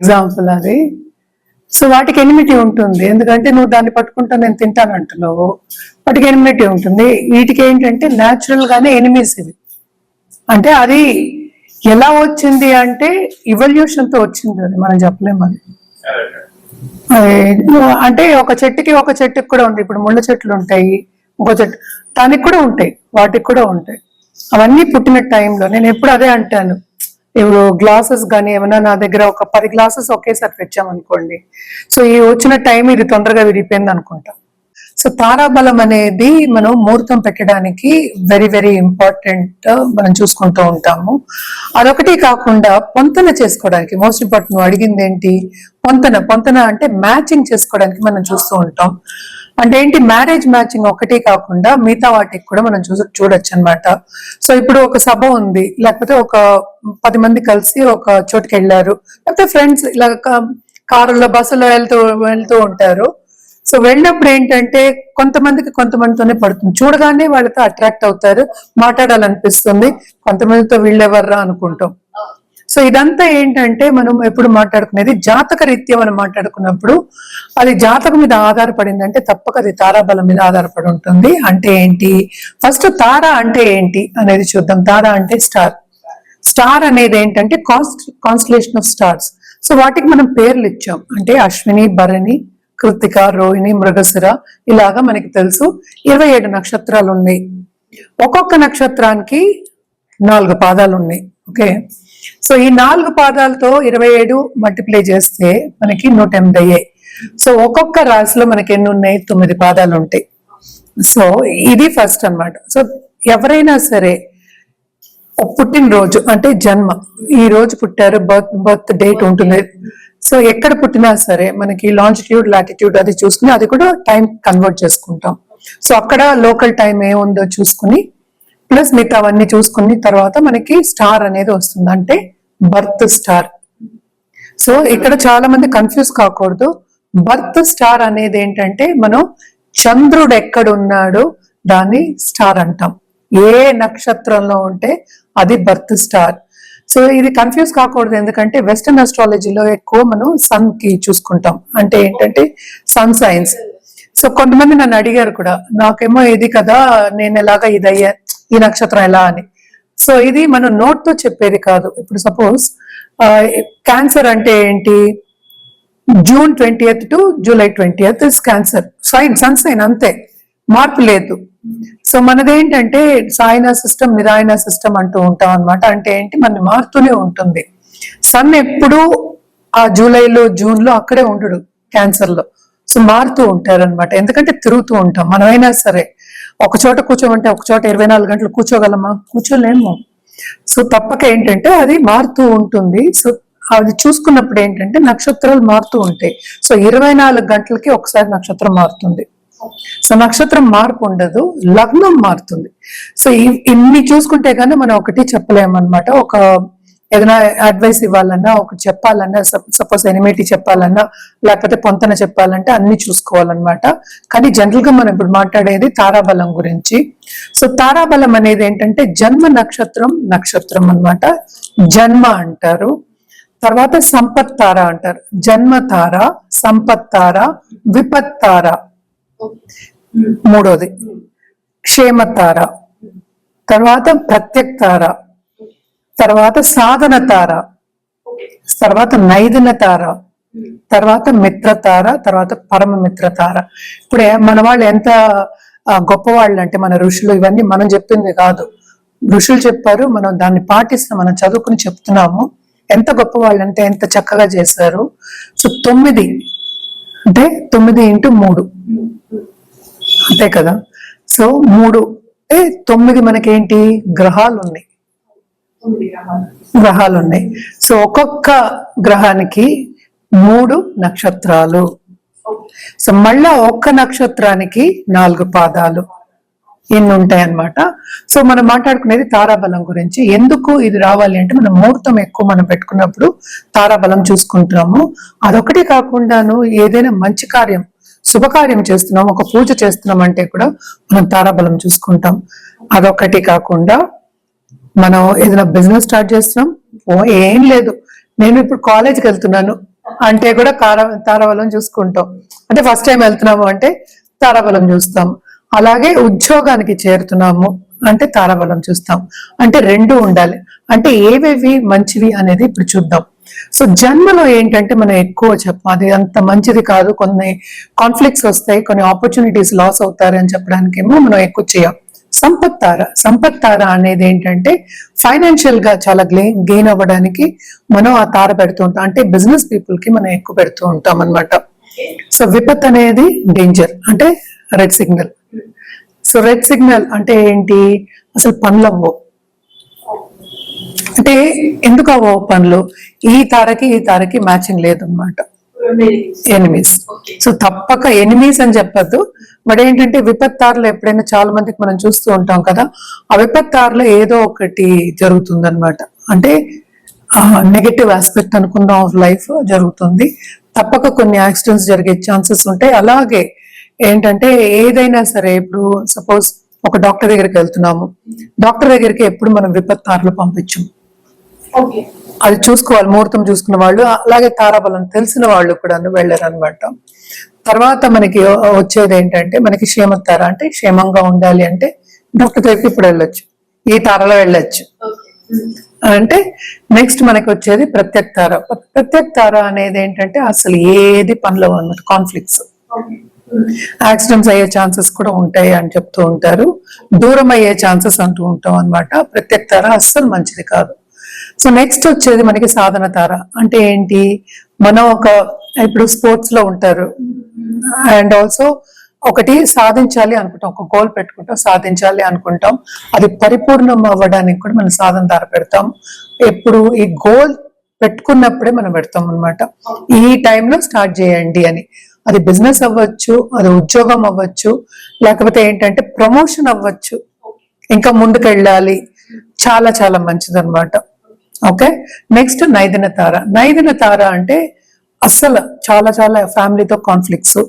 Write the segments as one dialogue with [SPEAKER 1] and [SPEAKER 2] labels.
[SPEAKER 1] Example అది. So వాటికి enmity ఉంటుంది, ఎందుకంటే నువ్వు దాన్ని పట్టుకుంటా నేను తింటాను అంటున్నావు, వాటికి ఎనిమిటీ ఉంటుంది. వీటికి ఏంటంటే న్యాచురల్ గానే ఎనిమీస్ ఇవి. అంటే అది ఎలా వచ్చింది అంటే ఇవల్యూషన్ తో వచ్చింది, అది మనం చెప్పలేము. అంటే ఒక చెట్టుకి కూడా ఉంది. ఇప్పుడు ముళ్ళ చెట్లు ఉంటాయి, ఇంకో చెట్టు దానికి కూడా ఉంటాయి, వాటికి కూడా ఉంటాయి. అవన్నీ పుట్టిన టైంలో నేను ఎప్పుడు అదే అంటాను, ఇప్పుడు గ్లాసెస్ కానీ ఏమైనా నా దగ్గర ఒక 10 గ్లాసెస్ ఒకేసారి తెచ్చామనుకోండి, సో ఈ వచ్చిన టైం ఇది తొందరగా విరిగిపోయింది అనుకుంటాం. సో తారాబలం అనేది మనం ముహూర్తం పెట్టడానికి వెరీ వెరీ ఇంపార్టెంట్, మనం చూసుకుంటూ ఉంటాము. అదొకటి కాకుండా పొంతన చేసుకోవడానికి మోస్ట్ ఇంపార్టెంట్. నువ్వు అడిగింది ఏంటి? పొంతన అంటే మ్యాచింగ్ చేసుకోవడానికి మనం చూస్తూ ఉంటాం. అంటే ఏంటి, మ్యారేజ్ మ్యాచింగ్ ఒకటి కాకుండా మిగతా వాటికి కూడా మనం చూడొచ్చు అనమాట. సో ఇప్పుడు ఒక సభ ఉంది, లేకపోతే ఒక 10 మంది కలిసి ఒక చోటుకి వెళ్ళారు, లేకపోతే ఫ్రెండ్స్ ఇలా కారులో బస్సులో వెళ్తూ ఉంటారు. సో వెళ్ళినప్పుడు ఏంటంటే కొంతమందితోనే పడుతుంది, చూడగానే వాళ్ళతో అట్రాక్ట్ అవుతారు, మాట్లాడాలనిపిస్తుంది, కొంతమందితో వీళ్ళెవర్రా అనుకుంటాం. సో ఇదంతా ఏంటంటే మనం ఎప్పుడు మాట్లాడుకునేది జాతక రీత్యా మనం మాట్లాడుకున్నప్పుడు అది జాతకం మీద ఆధారపడింది అంటే తప్పక అది తారాబలం మీద ఆధారపడి ఉంటుంది. అంటే ఏంటి, ఫస్ట్ తార అంటే ఏంటి అనేది చూద్దాం. తార అంటే స్టార్ అనేది ఏంటంటే కాన్స్టలేషన్ ఆఫ్ స్టార్స్. సో వాటికి మనం పేర్లు ఇచ్చాం, అంటే అశ్విని, భరణి, కృతిక, రోహిణి, మృగశిర, ఇలాగా మనకి తెలుసు. 27 నక్షత్రాలు ఉన్నాయి. ఒక్కొక్క నక్షత్రానికి 4 పాదాలు ఉన్నాయి. ఓకే, సో ఈ 4 పాదాలతో 27 మల్టిప్లై చేస్తే మనకి 180 అయ్యాయి. సో ఒక్కొక్క రాశిలో మనకి ఎన్ని ఉన్నాయి? 9 పాదాలు ఉంటాయి. సో ఇది ఫస్ట్ అన్నమాట. సో ఎవరైనా సరే పుట్టినరోజు అంటే జన్మ, ఈ రోజు పుట్టారు, బర్త్ డేట్ ఉంటుంది. సో ఎక్కడ పుట్టినా సరే మనకి లాంజిట్యూడ్, లాటిట్యూడ్ అది చూసుకుని అది కూడా టైం కన్వర్ట్ చేసుకుంటాం. సో అక్కడ లోకల్ టైం ఏముందో చూసుకుని ప్లస్ మిగతా అవన్నీ చూసుకుని తర్వాత మనకి స్టార్ అనేది వస్తుంది, అంటే బర్త్ స్టార్. సో ఇక్కడ చాలా మంది కన్ఫ్యూజ్ కాకూడదు. బర్త్ స్టార్ అనేది ఏంటంటే మనం చంద్రుడు ఎక్కడ ఉన్నాడో దాన్ని స్టార్ అంటాం. ఏ నక్షత్రంలో ఉంటే అది బర్త్ స్టార్. సో ఇది కన్ఫ్యూజ్ కాకూడదు, ఎందుకంటే వెస్టర్న్ అస్ట్రాలజీలో ఎక్కువ మనం సన్ కి చూసుకుంటాం, అంటే ఏంటంటే సన్ సైన్స్. సో కొంతమంది నన్ను అడిగారు కూడా, నాకేమో ఇది కదా, నేను ఎలాగా ఇది అయ్యా, ఈ నక్షత్రం ఎలా అని. సో ఇది మనం నోట్ తో చెప్పేది కాదు. ఇప్పుడు సపోజ్ క్యాన్సర్ అంటే ఏంటి, June 20th to July 20th is cancer sign, sun sign, అంతే, మార్పు లేదు. సో మనదేంటంటే సాయన సిస్టమ్, నిరాయన సిస్టమ్ అంటూ ఉంటాం అనమాట. అంటే ఏంటి, మన మారుతూనే ఉంటుంది. సన్ ఎప్పుడు ఆ జూలైలో, జూన్ లో అక్కడే ఉండడు క్యాన్సర్ లో. సో మారుతూ ఉంటారు అనమాట, ఎందుకంటే తిరుగుతూ ఉంటాం. మనమైనా సరే ఒక చోట కూర్చోమంటే ఒక చోట 24 గంటలు కూర్చోగలమా? కూర్చోలేము. సో తప్పక ఏంటంటే అది మారుతూ ఉంటుంది. సో అది చూసుకున్నప్పుడు ఏంటంటే నక్షత్రాలు మారుతూ ఉంటాయి. సో 24 గంటలకి ఒకసారి నక్షత్రం మారుతుంది. సో నక్షత్రం మార్పు ఉండదు, లగ్నం మారుతుంది. సో ఇన్ని చూసుకుంటే కానీ మనం ఒకటి చెప్పలేమన్నమాట. ఒక ఏదైనా అడ్వైస్ ఇవ్వాలన్నా, ఒకటి చెప్పాలన్నా, సపోజ్ ఎనిమిటీ చెప్పాలన్నా, లేకపోతే పొంతన చెప్పాలంటే అన్ని చూసుకోవాలన్నమాట. కానీ జనరల్ గా మనం ఇప్పుడు మాట్లాడేది తారాబలం గురించి. సో తారాబలం అనేది ఏంటంటే జన్మ నక్షత్రం అన్నమాట, జన్మ అంటారు. తర్వాత సంపత్ తార అంటారు, జన్మ తార, సంపత్ తార, విపత్ తార, మూడోది క్షేమ తార, తర్వాత ప్రత్యక్ తార, తర్వాత సాధన తార, తర్వాత నైదన తార, తర్వాత మిత్ర తార, తర్వాత పరమ మిత్ర తార. ఇప్పుడు మన వాళ్ళు ఎంత గొప్పవాళ్ళు అంటే, మన ఋషులు, ఇవన్నీ మనం చెప్పింది కాదు, ఋషులు చెప్పారు, మనం దాన్ని పాటిస్తాం, మనం చదువుకుని చెప్తున్నాము. ఎంత గొప్పవాళ్ళు అంటే ఎంత చక్కగా చేశారు. సో 9 అంటే 9 into 3 అంతే కదా. సో 3 9 మనకేంటి, గ్రహాలు ఉన్నాయి. సో ఒక్కొక్క గ్రహానికి 3 నక్షత్రాలు. సో మళ్ళా ఒక్క నక్షత్రానికి 4 పాదాలు, ఇన్ని ఉంటాయి అన్నమాట. సో మనం మాట్లాడుకునేది తారాబలం గురించి. ఎందుకు ఇది రావాలి అంటే, మనం ముహూర్తం ఎక్కువ మనం పెట్టుకున్నప్పుడు తారాబలం చూసుకుంటున్నాము. అదొకటి కాకుండాను ఏదైనా మంచి కార్యం, శుభకార్యం చేస్తున్నాం, ఒక పూజ చేస్తున్నాం అంటే కూడా మనం తారాబలం చూసుకుంటాం. అదొకటి కాకుండా మనం ఏదైనా బిజినెస్ స్టార్ట్ చేస్తున్నాం, ఏం లేదు, నేను ఇప్పుడు కాలేజ్కి వెళ్తున్నాను, అంటే కూడా తారాబలం చూసుకుంటాం. అంటే ఫస్ట్ టైం వెళ్తున్నాము అంటే తారాబలం చూస్తాం. అలాగే ఉద్యోగానికి చేరుతున్నాము అంటే తారాబలం చూస్తాం. అంటే రెండు ఉండాలి. అంటే ఏవేవి మంచివి అనేది ఇప్పుడు చూద్దాం. సో జన్మలో ఏంటంటే మనం ఎక్కువ చెప్పాం అది అంత మంచిది కాదు, కొన్ని కాన్ఫ్లిక్ట్స్ వస్తాయి, కొన్ని ఆపర్చునిటీస్ లాస్ అవుతారు అని చెప్పడానికేమో మనం ఎక్కువ చేయం. సంపత్ తార అనేది ఏంటంటే ఫైనాన్షియల్ గా చాలా గెయిన్ అవ్వడానికి మనం ఆ తార పెడుతూ ఉంటాం. అంటే బిజినెస్ పీపుల్ కి మనం ఎక్కువ పెడుతూ ఉంటాం అన్నమాట. సో విపత్ అనేది డేంజర్, అంటే red signal. So red signal అంటే ఏంటి, అసలు పనులు అవ్వవు. అంటే ఎందుకు అవ్వవు పనులు, ఈ తారకి మ్యాచింగ్ లేదు అనమాట. ఎనిమీస్. సో తప్పక ఎనిమీస్ అని చెప్పద్దు, బట్ ఏంటంటే విపత్తారులో ఎప్పుడైనా చాలా మందికి మనం చూస్తూ ఉంటాం కదా, ఆ విపత్తారులో ఏదో ఒకటి జరుగుతుంది అనమాట. అంటే నెగటివ్ ఆస్పెక్ట్ అనుకున్న ఆఫ్ లైఫ్ జరుగుతుంది. తప్పక కొన్ని యాక్సిడెంట్స్ జరిగే ఛాన్సెస్ ఉంటాయి. అలాగే ఏంటంటే ఏదైనా సరే, ఇప్పుడు సపోజ్ ఒక డాక్టర్ దగ్గరికి వెళ్తున్నాము, డాక్టర్ దగ్గరికి ఎప్పుడు మనం విపత్తారులు పంపించం. అది చూసుకోవాలి, ముహూర్తం చూసుకున్న వాళ్ళు, అలాగే తారాబలం తెలిసిన వాళ్ళు కూడా వెళ్ళారు అనమాట. తర్వాత మనకి వచ్చేది ఏంటంటే మనకి క్షేమతార, అంటే క్షేమంగా ఉండాలి అంటే డాక్టర్ దగ్గరికి ఇప్పుడు వెళ్ళొచ్చు, ఈ తారలో వెళ్ళొచ్చు. అంటే నెక్స్ట్ మనకి వచ్చేది ప్రత్యక్ తార. ప్రత్యక్ తార అనేది ఏంటంటే అసలు ఏది పనిలో అన్నమాట, కాన్ఫ్లిక్ట్స్, యాక్సిడెంట్స్ అయ్యే ఛాన్సెస్ కూడా ఉంటాయి అని చెప్తూ ఉంటారు, దూరం అయ్యే ఛాన్సెస్ అంటూ ఉంటాం అనమాట. ప్రత్యక్ తార అస్సలు మంచిది కాదు. సో నెక్స్ట్ వచ్చేది మనకి సాధన తార. అంటే ఏంటి, మనం ఇప్పుడు స్పోర్ట్స్ లో ఉంటారు అండ్ ఆల్సో ఒకటి సాధించాలి అనుకుంటాం, ఒక గోల్ పెట్టుకుంటాం, సాధించాలి అనుకుంటాం, అది పరిపూర్ణం అవ్వడానికి కూడా మనం సాధన తార పెడతాం. ఎప్పుడు ఈ గోల్ పెట్టుకున్నప్పుడే మనం పెడతాం అనమాట. ఈ టైంలో స్టార్ట్ చేయండి అని. అది బిజినెస్ అవ్వచ్చు, అది ఉద్యోగం అవ్వచ్చు, లేకపోతే ఏంటంటే ప్రమోషన్ అవ్వచ్చు, ఇంకా ముందుకు వెళ్ళాలి, చాలా చాలా మంచిది అనమాట. ఓకే, నెక్స్ట్ నైదిన తార. నైదిన తార అంటే అస్సలు చాలా చాలా ఫ్యామిలీతో కాన్ఫ్లిక్ట్స్,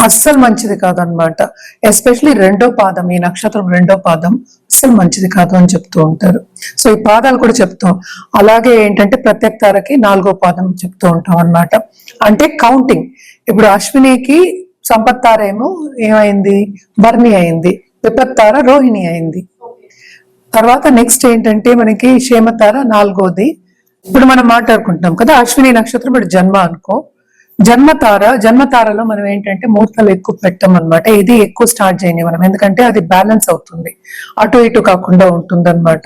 [SPEAKER 1] అస్సలు మంచిది కాదనమాట. ఎస్పెషలీ రెండో పాదం, ఈ నక్షత్రం రెండో పాదం అస్సలు మంచిది కాదు అని చెప్తూ ఉంటారు. సో ఈ పాదాలు కూడా చెప్తాం. అలాగే ఏంటంటే ప్రత్యక్ తారకి 4వ పాదం చెప్తూ ఉంటాం అనమాట. అంటే కౌంటింగ్, ఇప్పుడు అశ్వినికి సంపత్ తార ఏమో ఏమైంది, భరణి అయింది, విపత్ తార రోహిణి అయింది. తర్వాత నెక్స్ట్ ఏంటంటే మనకి క్షేమతార 4వది. ఇప్పుడు మనం మాట్లాడుకుంటున్నాం కదా, అశ్విని నక్షత్రం ఇప్పుడు జన్మ అనుకో, జన్మతారలో మనం ఏంటంటే ముహూర్తాలు ఎక్కువ పెట్టం అనమాట. ఇది ఎక్కువ స్టార్ట్ చేయని మనం, ఎందుకంటే అది బ్యాలెన్స్ అవుతుంది, అటు ఇటు కాకుండా ఉంటుంది అనమాట.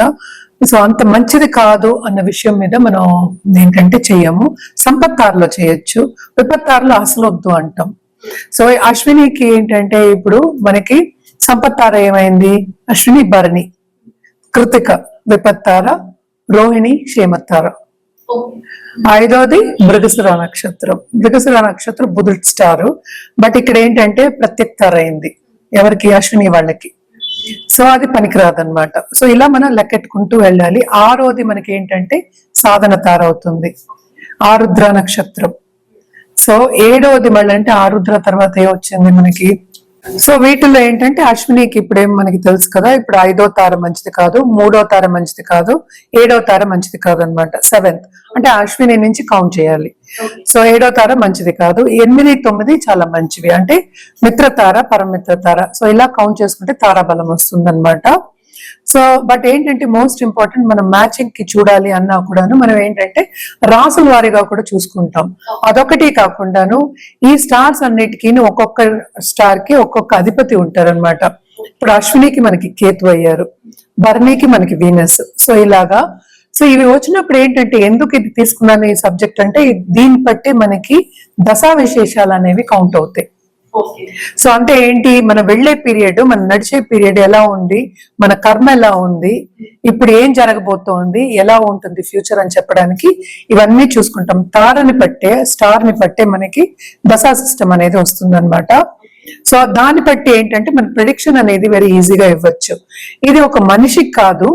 [SPEAKER 1] సో అంత మంచిది కాదు అన్న విషయం మీద మనం ఏంటంటే చెయ్యము. సంపత్తారలో చేయొచ్చు, విపత్తారలో అసలు వద్దు అంటాం. సో అశ్వినికి ఏంటంటే ఇప్పుడు మనకి సంపత్తార ఏమైంది, అశ్విని భరణి, కృతిక విపత్తార, రోహిణి క్షేమతార. 5వది మృగశిర నక్షత్రం. మృగశిర నక్షత్రం బుధుడు స్టారు, బట్ ఇక్కడ ఏంటంటే ప్రత్యక్ తార అయింది ఎవరికి, అశ్విని వాళ్ళకి. సో అది పనికిరాదు అనమాట. సో ఇలా మనం లెక్కెట్టుకుంటూ వెళ్ళాలి. 6వది మనకి ఏంటంటే సాధన తార అవుతుంది, ఆరుద్ర నక్షత్రం. సో 7వది మళ్ళీ అంటే ఆరుద్ర తర్వాత ఏమొచ్చింది మనకి. సో వీటిల్లో ఏంటంటే అశ్వినికి ఇప్పుడేం మనకి తెలుసు కదా, ఇప్పుడు 5వ తార మంచిది కాదు, 3వ తార మంచిది కాదు, 7వ తార మంచిది కాదు అనమాట. 7th అంటే అశ్విని నుంచి కౌంట్ చేయాలి. సో 7వ తార మంచిది కాదు, 8, 9 చాలా మంచివి, అంటే మిత్రతార, పరమిత్రతార. సో ఇలా కౌంట్ చేసుకుంటే తారాబలం వస్తుంది అనమాట. సో బట్ ఏంటంటే మోస్ట్ ఇంపార్టెంట్, మనం మ్యాచింగ్ కి చూడాలి అన్నా కూడాను మనం ఏంటంటే రాసుల వారిగా కూడా చూసుకుంటాం. అదొకటి కాకుండాను ఈ స్టార్స్ అన్నిటికీ ఒక్కొక్క స్టార్ కి ఒక్కొక్క అధిపతి ఉంటారు అనమాట. ఇప్పుడు అశ్వినికి మనకి కేతు అయ్యారు, భరణికి మనకి వీనస్. సో ఇలాగా, సో ఇవి వచ్చినప్పుడు ఏంటంటే ఎందుకు ఇది తీసుకున్నాను ఈ సబ్జెక్ట్ అంటే, దీన్ని బట్టి మనకి దశా విశేషాలు అనేవి కౌంట్ అవుతాయి. సో అంటే ఏంటి, మన వెళ్లే పీరియడ్, మన నడిచే పీరియడ్ ఎలా ఉంది, మన కర్మ ఎలా ఉంది, ఇప్పుడు ఏం జరగబోతోంది, ఎలా ఉంటుంది ఫ్యూచర్ అని చెప్పడానికి ఇవన్నీ చూసుకుంటాం. స్టార్ ని పట్టే మనకి దశా సిస్టమ్ అనేది వస్తుంది అనమాట. సో దాన్ని బట్టి ఏంటంటే మన ప్రిడిక్షన్ అనేది వెరీ ఈజీగా ఇవ్వచ్చు. ఇది ఒక మనిషికి కాదు,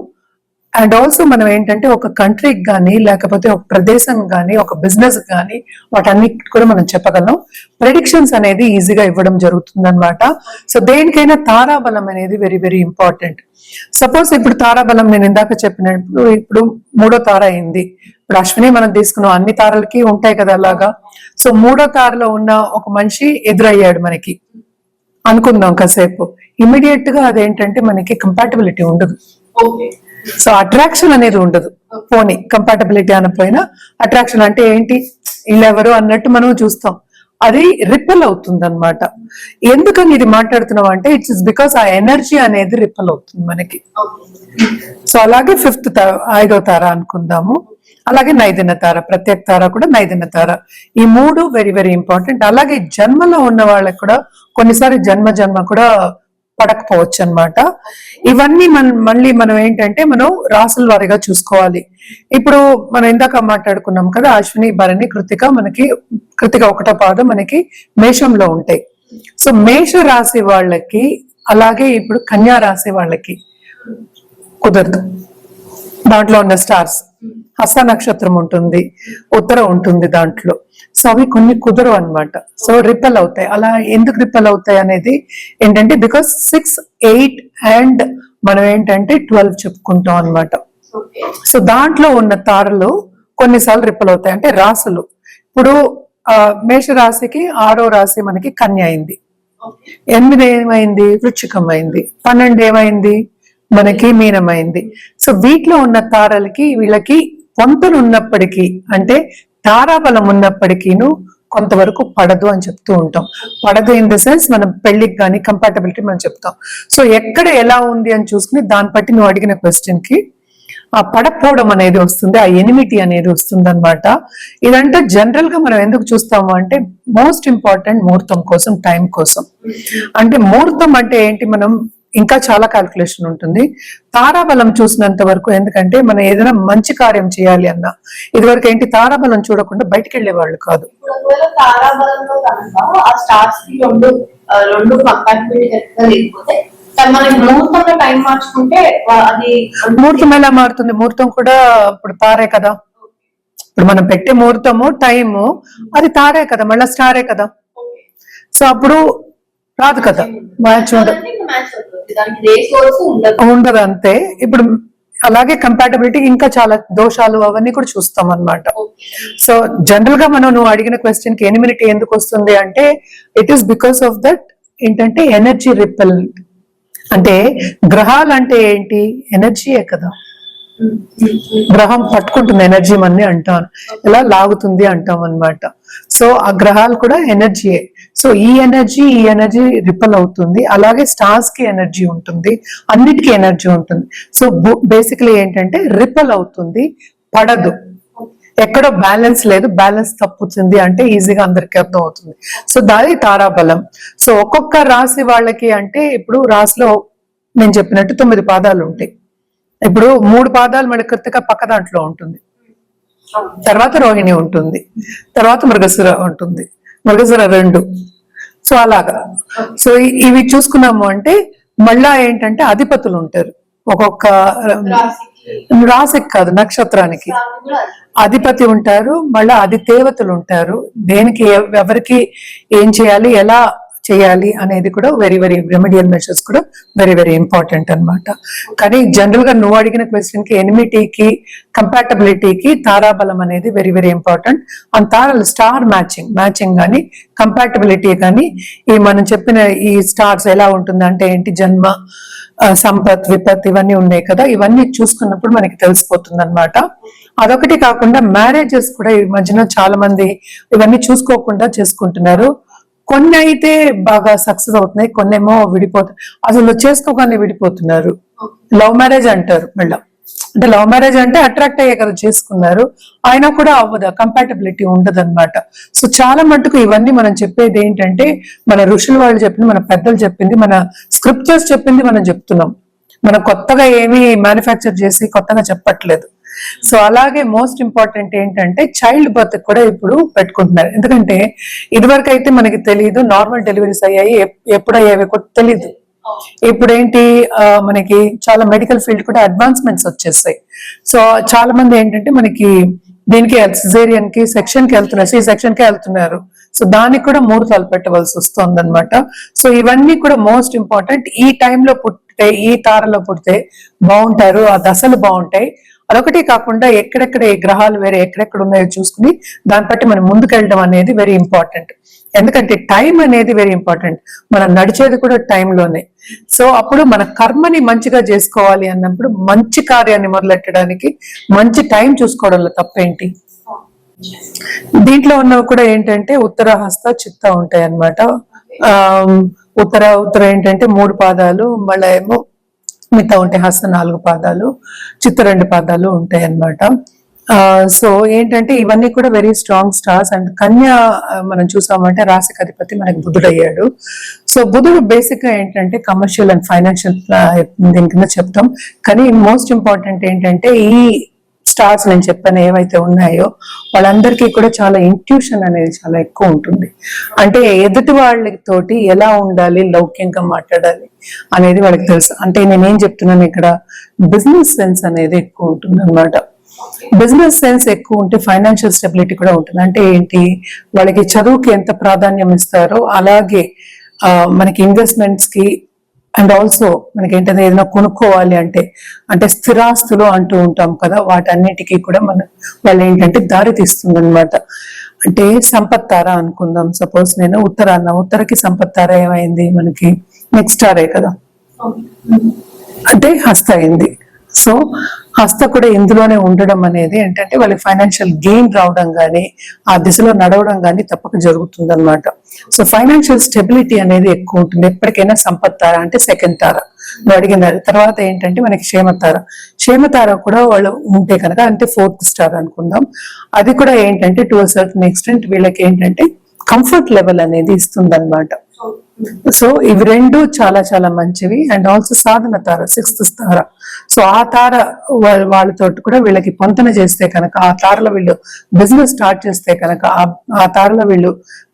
[SPEAKER 1] అండ్ ఆల్సో మనం ఏంటంటే ఒక కంట్రీకి కానీ లేకపోతే ఒక ప్రదేశం కానీ ఒక బిజినెస్ కానీ వాటన్నిటి కూడా మనం చెప్పగలం. ప్రెడిక్షన్స్ అనేది ఈజీగా ఇవ్వడం జరుగుతుంది అనమాట. సో దేనికైనా తారాబలం అనేది వెరీ వెరీ ఇంపార్టెంట్. సపోజ్ ఇప్పుడు తారాబలం నేను ఇందాక చెప్పినప్పుడు ఇప్పుడు 3వ తార అయింది. ఇప్పుడు అశ్విని మనం తీసుకున్నాం, అన్ని తారలకి ఉంటాయి కదా అలాగా. సో 3వ తారలో ఉన్న ఒక మనిషి ఎదురయ్యాడు మనకి అనుకుందాం కాసేపు. ఇమీడియట్ గా అదేంటంటే మనకి కంపాటబిలిటీ ఉండదు. సో అట్రాక్షన్ అనేది ఉండదు. పోనీ కంపాటబిలిటీ అనపోయినా అట్రాక్షన్ అంటే ఏంటి, వీళ్ళెవరు అన్నట్టు మనం చూస్తాం, అది రిపెల్ అవుతుంది అనమాట. ఎందుకని ఇది మాట్లాడుతున్నాం అంటే ఇట్స్ ఇస్ బికాస్ ఆ ఎనర్జీ అనేది రిపెల్ అవుతుంది మనకి. సో అలాగే 5వ తార అనుకుందాము, అలాగే 9వ తార, ప్రత్యేక తార కూడా 9వ తార. ఈ 3 వెరీ వెరీ ఇంపార్టెంట్. అలాగే జన్మలో ఉన్న వాళ్ళకి కూడా కొన్నిసారి జన్మ కూడా పడకపోవచ్చు అనమాట. ఇవన్నీ మళ్ళీ మనం ఏంటంటే మనం రాసుల వారిగా చూసుకోవాలి. ఇప్పుడు మనం ఇందాక మాట్లాడుకున్నాం కదా, అశ్విని, భరణి, కృతిక, మనకి కృతిక 1వ పాదం మనకి మేషంలో ఉంటాయి. సో మేష రాశి వాళ్ళకి అలాగే ఇప్పుడు కన్యా రాశి వాళ్ళకి కుదరదు. దాంట్లో ఉన్న స్టార్స్ హస్త నక్షత్రం ఉంటుంది, ఉత్తర ఉంటుంది దాంట్లో. సో అవి కొన్ని కుదరవు అనమాట. సో రిపెల్ అవుతాయి. అలా ఎందుకు రిపెల్ అవుతాయి అనేది ఏంటంటే బికాస్ 6, 8 అండ్ మనం ఏంటంటే 12 చెప్పుకుంటాం అనమాట. సో దాంట్లో ఉన్న తారలు కొన్నిసార్లు రిపెల్ అవుతాయి. అంటే రాసులు ఇప్పుడు మేష రాశికి 6వ రాశి మనకి కన్య అయింది, 8 ఏమైంది వృశ్చికం అయింది, 12 ఏమైంది మనకి మీనమైంది. సో వీటిలో ఉన్న తారలకి వీళ్ళకి పొంతలు ఉన్నప్పటికీ అంటే తారాబలం ఉన్నప్పటికీను కొంతవరకు పడదు అని చెప్తూ ఉంటాం. పడదు ఇన్ ద సెన్స్ మనం పెళ్లికి కానీ కంపాటబిలిటీ మనం చెప్తాం. సో ఎక్కడ ఎలా ఉంది అని చూసుకుని దాన్ని బట్టి నువ్వు అడిగిన క్వశ్చన్ కి ఆ పడకపోవడం అనేది వస్తుంది, ఆ ఎనిమిటీ అనేది వస్తుంది అనమాట. ఇదంటే జనరల్ గా మనం ఎందుకు చూస్తాము అంటే మోస్ట్ ఇంపార్టెంట్ ముహూర్తం కోసం, టైం కోసం. అంటే ముహూర్తం అంటే ఏంటి, మనం ఇంకా చాలా క్యాల్కులేషన్ ఉంటుంది. తారాబలం చూసినంత వరకు, ఎందుకంటే మనం ఏదైనా మంచి కార్యం చేయాలి అన్నా ఇదివరకు ఏంటి తారాబలం చూడకుండా బయటికి వెళ్లే వాళ్ళు కాదు. ముహూర్తం ఎలా మారుతుంది? ముహూర్తం కూడా ఇప్పుడు తారే కదా. ఇప్పుడు మనం పెట్టే ముహూర్తము టైము అది తారే కదా, మళ్ళీ స్టారే కదా. సో అప్పుడు రాదు కదా, మ్యాచ్ ఉండదు అంతే. ఇప్పుడు అలాగే కంపాటబిలిటీ ఇంకా చాలా దోషాలు అవన్నీ కూడా చూస్తాం అనమాట. సో జనరల్ గా మనం నువ్వు అడిగిన క్వశ్చన్ కి ఎనిమినిటీ ఎందుకు వస్తుంది అంటే it is because of that ఏంటంటే ఎనర్జీ రిపెల్. అంటే గ్రహాలు అంటే ఏంటి, ఎనర్జీయే కదా. గ్రహం పట్టుకుంటుంది ఎనర్జీ మన్ని అంటాం, ఇలా లాగుతుంది అంటాం అనమాట. సో ఆ గ్రహాలు కూడా ఎనర్జీయే. సో ఈ ఎనర్జీ రిపెల్ అవుతుంది. అలాగే స్టార్స్ కి ఎనర్జీ ఉంటుంది, అన్నిటికీ ఎనర్జీ ఉంటుంది. సో బేసికలీ ఏంటంటే రిపెల్ అవుతుంది, పడదు. ఎక్కడో బ్యాలెన్స్ లేదు, బ్యాలెన్స్ తప్పుతుంది అంటే ఈజీగా అందరికీ అర్థం అవుతుంది. సో దాని తారాబలం. సో ఒక్కొక్క రాశి వాళ్ళకి అంటే ఇప్పుడు రాశిలో నేను చెప్పినట్టు 9 పాదాలు ఉంటాయి. ఇప్పుడు 3 పాదాలు మన కృతిక పక్క దాంట్లో ఉంటుంది, తర్వాత రోహిణి ఉంటుంది, తర్వాత మృగశిర ఉంటుంది, మృగశిర 2. సో అలాగా. సో ఇవి చూసుకున్నాము అంటే మళ్ళా ఏంటంటే అధిపతులు ఉంటారు ఒక్కొక్క రాశికి కాదు, నక్షత్రానికి అధిపతి ఉంటారు, మళ్ళా అధిదేవతలు ఉంటారు. దేనికి ఎవరికి ఏం చేయాలి, ఎలా చేయాలి అనేది కూడా వెరీ వెరీ రెమెడియల్ మెషర్స్ కూడా వెరీ వెరీ ఇంపార్టెంట్ అనమాట. కానీ జనరల్ గా నువ్వు అడిగిన క్వశ్చన్ కి ఎనిమిటీకి కంపాటబిలిటీకి తారాబలం అనేది వెరీ వెరీ ఇంపార్టెంట్. అండ్ తారాలు స్టార్ మ్యాచింగ్ కానీ కంపాటబిలిటీ కానీ ఈ మనం చెప్పిన ఈ స్టార్స్ ఎలా ఉంటుంది అంటే ఏంటి, జన్మ, సంపత్, విపత్ ఇవన్నీ ఉన్నాయి కదా, ఇవన్నీ చూసుకున్నప్పుడు మనకి తెలిసిపోతుంది అనమాట. అదొకటి కాకుండా మ్యారేజెస్ కూడా ఈ మధ్యన చాలా మంది ఇవన్నీ చూసుకోకుండా చేసుకుంటున్నారు. కొన్ని అయితే బాగా సక్సెస్ అవుతున్నాయి, కొన్ని ఏమో విడిపోతాయి, అసలు చేసుకోగానే విడిపోతున్నారు. లవ్ మ్యారేజ్ అంటారు మళ్ళీ. అంటే లవ్ మ్యారేజ్ అంటే అట్రాక్ట్ అయ్యే కదా చేసుకున్నారు, అయినా కూడా అవ్వదు, కంపాటబిలిటీ ఉండదు అనమాట. సో చాలా మటుకు ఇవన్నీ మనం చెప్పేది ఏంటంటే మన ఋషులు వాళ్ళు చెప్పింది, మన పెద్దలు చెప్పింది, మన స్క్రిప్చర్స్ చెప్పింది మనం చెప్తున్నాం. మనం కొత్తగా ఏమీ మ్యానుఫ్యాక్చర్ చేసి కొత్తగా చెప్పట్లేదు. సో అలాగే మోస్ట్ ఇంపార్టెంట్ ఏంటంటే చైల్డ్ బర్త్ కూడా ఇప్పుడు పెట్టుకుంటున్నారు. ఎందుకంటే ఇదివరకు అయితే మనకి తెలియదు, నార్మల్ డెలివరీస్ అయ్యాయి, ఎప్పుడు అయ్యాయి కూడా తెలీదు. ఇప్పుడు ఏంటి మనకి చాలా మెడికల్ ఫీల్డ్ కూడా అడ్వాన్స్మెంట్స్ వచ్చేసాయి. సో చాలా మంది ఏంటంటే మనకి దీనికి సిజేరియన్ కి సెక్షన్ కి వెళ్తున్నారు, సి సెక్షన్ కి వెళ్తున్నారు. సో దానికి కూడా 3 తల పెట్టవలసి వస్తుంది అనమాట. సో ఇవన్నీ కూడా మోస్ట్ ఇంపార్టెంట్. ఈ టైంలో పుట్టితే, ఈ తారలో పుడితే బాగుంటారు, ఆ దశలు బాగుంటాయి. అదొకటి కాకుండా ఎక్కడెక్కడ ఏ గ్రహాలు వేరే ఎక్కడెక్కడ ఉన్నాయో చూసుకుని దాన్ని బట్టి మనం ముందుకెళ్ళడం అనేది వెరీ ఇంపార్టెంట్. ఎందుకంటే టైం అనేది వెరీ ఇంపార్టెంట్. మనం నడిచేది కూడా టైంలోనే. సో అప్పుడు మన కర్మని మంచిగా చేసుకోవాలి అన్నప్పుడు మంచి కార్యాన్ని మొదలెట్టడానికి మంచి టైం చూసుకోవడంలో తప్పేంటి. దీంట్లో ఉన్నవి కూడా ఏంటంటే ఉత్తర, హస్త, చిత్త ఉంటాయి అన్నమాట. ఉత్తర ఏంటంటే 3 పాదాలు, మళ్ళీ ఏమో మిగతా ఉంటాయి. హస్త 4 పాదాలు, చిత్త 2 పాదాలు ఉంటాయి అన్నమాట. సో ఏంటంటే ఇవన్నీ కూడా వెరీ స్ట్రాంగ్ స్టార్స్. అండ్ కన్య మనం చూసామంటే రాశికి అధిపతి మనకి బుధుడు అయ్యాడు. సో బుధుడు బేసిక్ గా ఏంటంటే కమర్షియల్ అండ్ ఫైనాన్షియల్ దీని కింద చెప్తాం. కానీ మోస్ట్ ఇంపార్టెంట్ ఏంటంటే ఈ స్టార్స్ నేను చెప్పాను ఏవైతే ఉన్నాయో వాళ్ళందరికీ కూడా చాలా ఇంట్యూషన్ అనేది చాలా ఎక్కువ ఉంటుంది. అంటే ఎదుటి వాళ్ళతోటి ఎలా ఉండాలి, లౌక్యంగా మాట్లాడాలి అనేది వాళ్ళకి తెలుసు. అంటే నేనేం చెప్తున్నాను ఇక్కడ, బిజినెస్ సెన్స్ అనేది ఎక్కువ ఉంటుంది అనమాట. బిజినెస్ సెన్స్ ఎక్కువ ఉంటే ఫైనాన్షియల్ స్టెబిలిటీ కూడా ఉంటుంది. అంటే ఏంటి, వాళ్ళకి చదువుకి ఎంత ప్రాధాన్యం ఇస్తారో అలాగే మనకి ఇన్వెస్ట్మెంట్స్ కి అండ్ ఆల్సో మనకి ఏంటంటే ఏదైనా కొనుక్కోవాలి అంటే స్థిరాస్తులు అంటూ ఉంటాం కదా, వాటన్నిటికీ కూడా వాళ్ళు ఏంటంటే దారి తీస్తుంది అనమాట. అంటే సంపత్తార అనుకుందాం. సపోజ్ నేను ఉత్తరకి సంపత్తార ఏమైంది మనకి నెక్స్ట్ స్టారే కదా, అంటే హస్త అయింది. సో హస్త కూడా ఇందులోనే ఉండడం అనేది ఏంటంటే వాళ్ళకి ఫైనాన్షియల్ గెయిన్ రావడం కానీ ఆ దిశలో నడవడం కానీ తప్పక జరుగుతుంది అనమాట. సో ఫైనాన్షియల్ స్టెబిలిటీ అనేది ఎక్కువ ఉంటుంది. ఎప్పటికైనా సంపత్తార అంటే సెకండ్ తార నువ్వు అడిగినారు. తర్వాత ఏంటంటే మనకి క్షేమతార కూడా వాళ్ళు ఉంటే కనుక అంటే 4th స్టార్ అనుకుందాం. అది కూడా ఏంటంటే టు అ సర్టన్ ఎక్స్టెంట్ వీళ్ళకి ఏంటంటే కంఫర్ట్ లెవెల్ అనేది ఇస్తుంది అనమాట. సో ఇవి 2 చాలా చాలా మంచివి. And also Sadhana Tara 6th Tara. So ఆ తార వాళ్ళతో కూడా వీళ్ళకి పొంతన చేస్తే కనుక, ఆ తారలో వీళ్ళు బిజినెస్ స్టార్ట్ చేస్తే కనుక, ఆ తారలో వీళ్ళు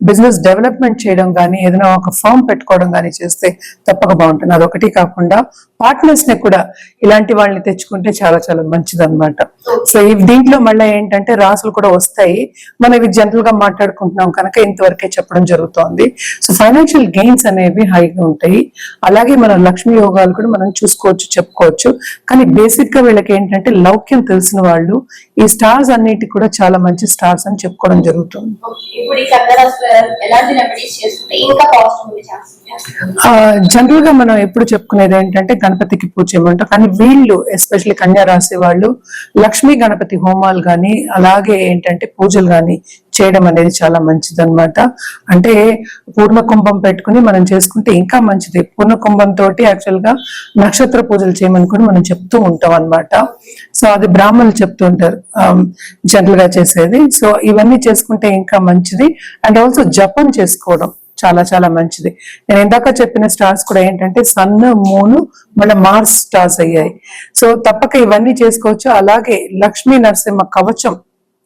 [SPEAKER 1] బిజినెస్ డెవలప్మెంట్ చేయడం కానీ ఏదైనా ఒక ఫర్మ్ పెట్టుకోవడం కానీ చేస్తే తప్పక బాగుంటుంది. అదొకటి కాకుండా పార్ట్నర్స్ ని కూడా ఇలాంటి వాళ్ళని తెచ్చుకుంటే చాలా చాలా మంచిది అనమాట. సో దీంట్లో మళ్ళీ ఏంటంటే రాసులు కూడా వస్తాయి. మనం ఇవి జనరల్ గా మాట్లాడుకుంటున్నాం కనుక ఇంతవరకే చెప్పడం జరుగుతోంది. సో ఫైనాన్షియల్ గెయిన్స్ అనేవి హైగా ఉంటాయి. అలాగే మన లక్ష్మీ యోగాలు కూడా మనం చూసుకోవచ్చు, చెప్పుకోవచ్చు. కానీ బేసిక్ గా వీళ్ళకి ఏంటంటే లౌక్యం తెలిసిన వాళ్ళు ఈ స్టార్స్ అన్నిటి కూడా చాలా మంచి స్టార్స్ అని చెప్పుకోవడం జరుగుతుంది. జనరల్ గా మనం ఎప్పుడు చెప్పుకునేది ఏంటంటే గణపతికి పూజ చేయమంటాం. కానీ వీళ్ళు ఎస్పెషల్లీ కన్యా రాశి వాళ్ళు లక్ష్మీ గణపతి హోమాలు కానీ అలాగే ఏంటంటే పూజలు కానీ చేయడం అనేది చాలా మంచిది అనమాట. అంటే పూర్ణ కుంభం పెట్టుకుని మనం చేసుకుంటే ఇంకా మంచిది. పూర్ణ కుంభంతో యాక్చువల్ గా నక్షత్ర పూజలు చేయమని కూడా మనం చెప్తూ ఉంటాం అనమాట. సో అది బ్రాహ్మణులు చెప్తూ ఉంటారు జనరల్ గా చేసేది. సో ఇవన్నీ చేసుకుంటే ఇంకా మంచిది. అండ్ ఆల్సో జపం చేసుకోవడం చాలా చాలా మంచిది. నేను ఇందాక చెప్పిన స్టార్స్ కూడా ఏంటంటే సన్, మూన్, మళ్ళీ మార్స్ స్టార్స్ అయ్యాయి. సో తప్పక ఇవన్నీ చేసుకోవచ్చు. అలాగే లక్ష్మీ నరసింహ కవచం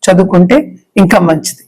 [SPEAKER 1] చదువుకుంటే ఇంకా మంచిది.